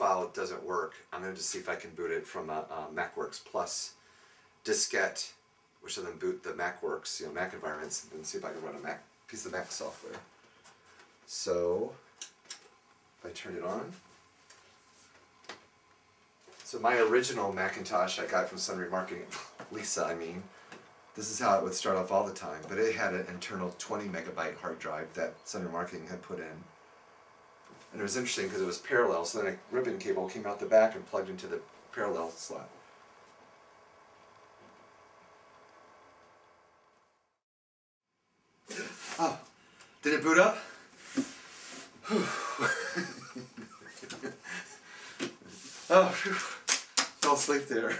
profile doesn't work, I'm going to just see if I can boot it from a MacWorks Plus diskette, which will then boot the MacWorks, Mac environments, and see if I can run a piece of Mac software. So, if I turn it on. So my original Macintosh I got from Sunray Marketing, Lisa I mean, this is how it would start off all the time, but it had an internal 20 megabyte hard drive that Sunray Marketing had put in. And it was interesting because it was parallel, so then a ribbon cable came out the back and plugged into the parallel slot. Oh, did it boot up? Oh, phew. Fell asleep there.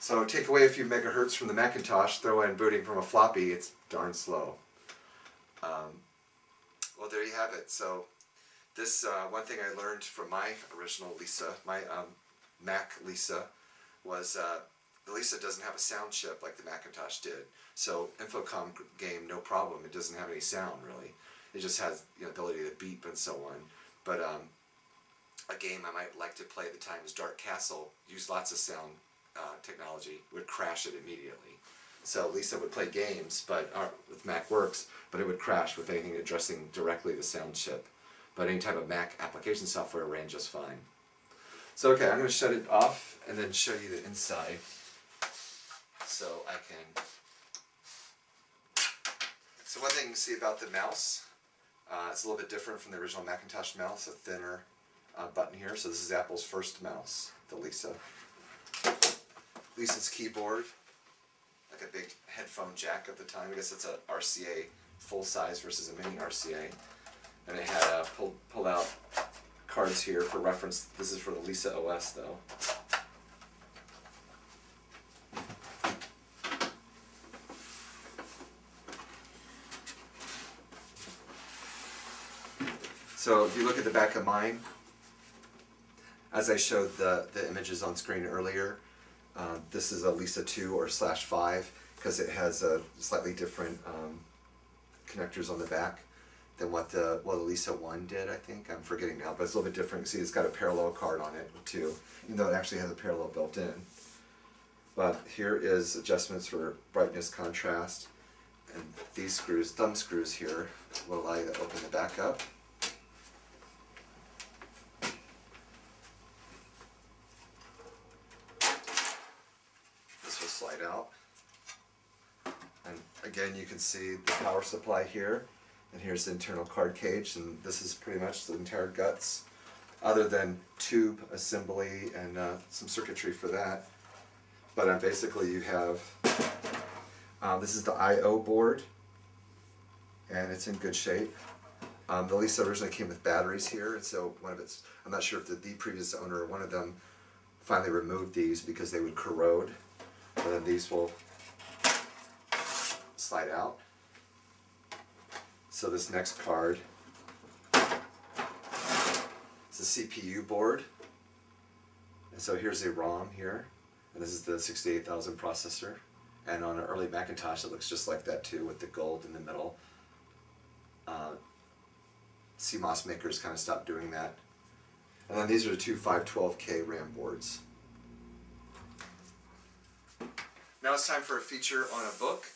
So take away a few megahertz from the Macintosh, throw in booting from a floppy, it's darn slow. Well, there you have it. So this, one thing I learned from my original Lisa, my Mac Lisa, was the Lisa doesn't have a sound chip like the Macintosh did. So Infocom game, no problem. It doesn't have any sound really. It just has the ability to beep and so on. But a game I might like to play at the time is Dark Castle. Used lots of sound technology. Would crash it immediately. So Lisa would play games, but with MacWorks, but it would crash with anything addressing directly the sound chip. but any type of Mac application software ran just fine. So okay, I'm going to shut it off and then show you the inside. So I can... So one thing you can see about the mouse, it's a little bit different from the original Macintosh mouse, a thinner button here. So this is Apple's first mouse, the Lisa. Lisa's keyboard, like a big headphone jack at the time. I guess it's a RCA full size versus a mini RCA. And it had pull out cards here for reference. This is for the Lisa OS though. So if you look at the back of mine, as I showed the images on screen earlier, this is a Lisa 2 or /5 because it has slightly different connectors on the back than what the Lisa 1 did, I think. I'm forgetting now, but it's a little bit different. See, it's got a parallel card on it too, even though it actually has a parallel built in. But here is adjustments for brightness, contrast, and these screws, thumb screws here, will allow you to open the back up. This will slide out. And again, you can see the power supply here. And here's the internal card cage, and this is pretty much the entire guts, other than tube assembly and some circuitry for that. But basically you have, this is the I/O board, and it's in good shape. The Lisa originally came with batteries here, and so one of its, I'm not sure if the previous owner or one of them finally removed these because they would corrode, and then these will slide out. So this next card is the CPU board, and so here's a ROM here, and this is the 68,000 processor, and on an early Macintosh it looks just like that too, with the gold in the middle. CMOS makers kind of stopped doing that. And then these are the two 512K RAM boards. Now it's time for a feature on a book.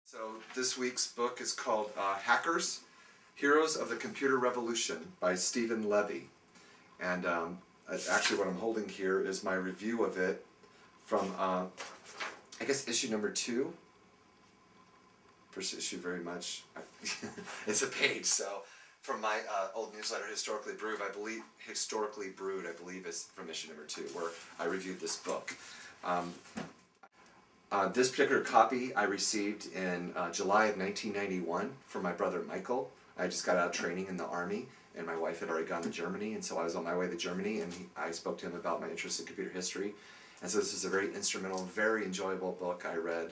So this week's book is called Hackers, Heroes of the Computer Revolution by Steven Levy. And actually what I'm holding here is my review of it from, I guess, issue number 2. First issue very much. It's a page, so from my old newsletter, Historically Brewed, I believe is from issue number 2, where I reviewed this book. This particular copy I received in July of 1991 from my brother Michael. I just got out of training in the Army, and my wife had already gone to Germany, and so I was on my way to Germany, and I spoke to him about my interest in computer history. And so this is a very instrumental, very enjoyable book I read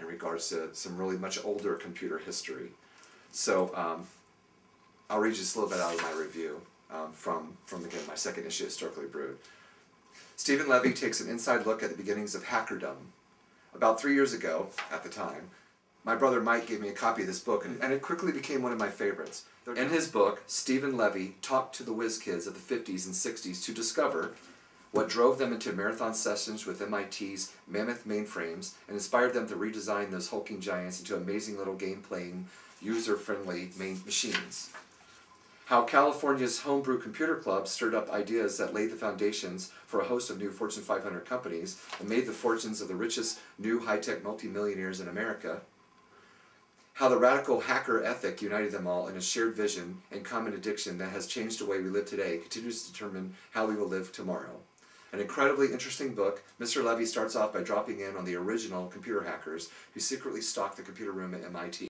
in regards to some really much older computer history. So I'll read just a little bit out of my review from again, my second issue, Historically Brewed. Steven Levy takes an inside look at the beginnings of hackerdom. About 3 years ago, at the time, my brother Mike gave me a copy of this book, and it quickly became one of my favorites. In his book, Steven Levy talked to the Whiz Kids of the 50s and 60s to discover what drove them into marathon sessions with MIT's mammoth mainframes and inspired them to redesign those hulking giants into amazing little game-playing, user-friendly machines. How California's Homebrew Computer Club stirred up ideas that laid the foundations for a host of new Fortune 500 companies and made the fortunes of the richest new high-tech multimillionaires in America. How the radical hacker ethic united them all in a shared vision and common addiction that has changed the way we live today, continues to determine how we will live tomorrow. An incredibly interesting book. Mr. Levy starts off by dropping in on the original computer hackers who secretly stalked the computer room at MIT.